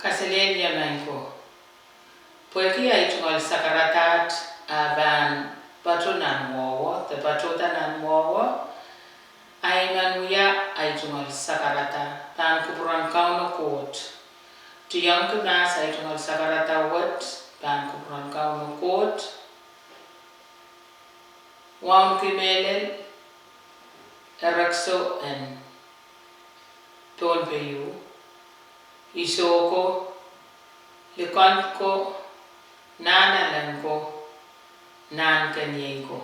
Kaselenia manko. Poeki ay tungol sakaratat aban batunan wawa, te batunan wawa. Ay manuya ay tungol sakarata. Tan kuburan kauno kot. Tiyang kunas ay tungol sakarata wat. Tan kuburan kauno kot. Wang kimelel erakso en ton peyu. Isoko likant ko nanalan ko nan kanyay ko.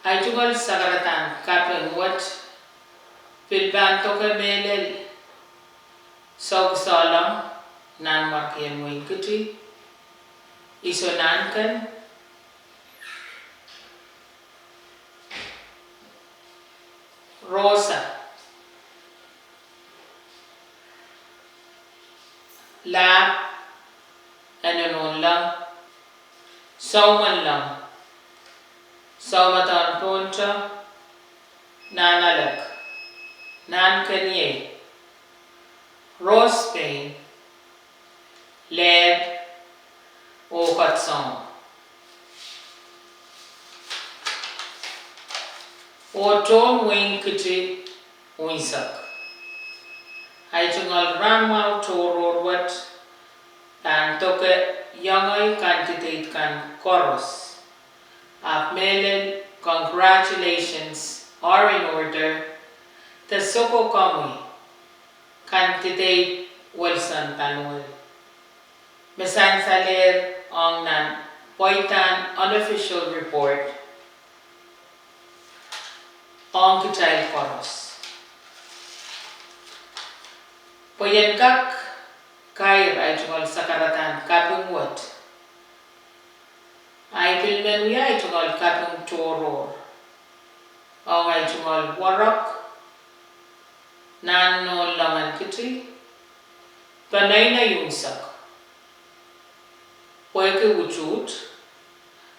Ay tungol sakaratan kaping wat pilban to kemelel sog salam nan markian mo ikuti iso nan kan rosa la anonon lang sauman lang saumatan poncha nanalak nan kanye rose pain led o katsong o ton wing kiti winsak ay tungal ramau toror wat tan toke yangay candidate kan chorus ap melen congratulations are in order the soko kamui candidate Wilson Tanul mesan saler ang nan poitan unofficial report ang kitay chorus Poyen kak kair ay tungol sakaratan kaping wat. Ay pilmen ay tungol kaping toror. O ay tungol warak. Nanon laman kiti. Panay na yungsak. Poyke wujud.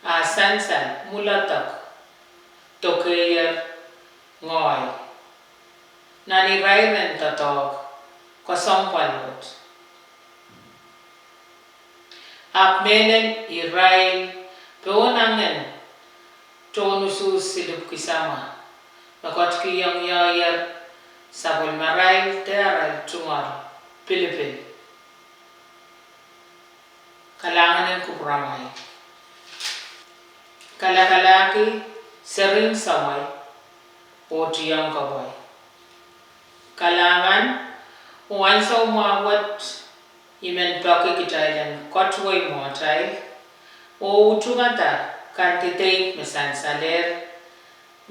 Asansan mulatak. Tokeyer ngoy. Nani rairen tatog. Kosong palot. Ap menen Israel peonangen tonusus silup kisama. Makot kiyang yayar sabol maray teral tumar Pilipin. Kalangan ng kupramay. Kalakalaki sering samay o tiyang kabay. Kalangan Wan so mawat imen pake kitailan kotway mo tay o utungata kantitay mesan saler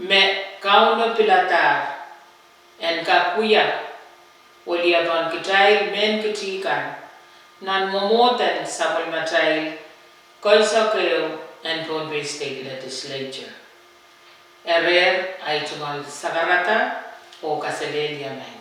me kauno pilatar en kakuya oliaban kitay men kitikan nan momotan sapal matay koisa kayo and Bombay State Legislature. Erer ay tungal sakarata o kaselenya may.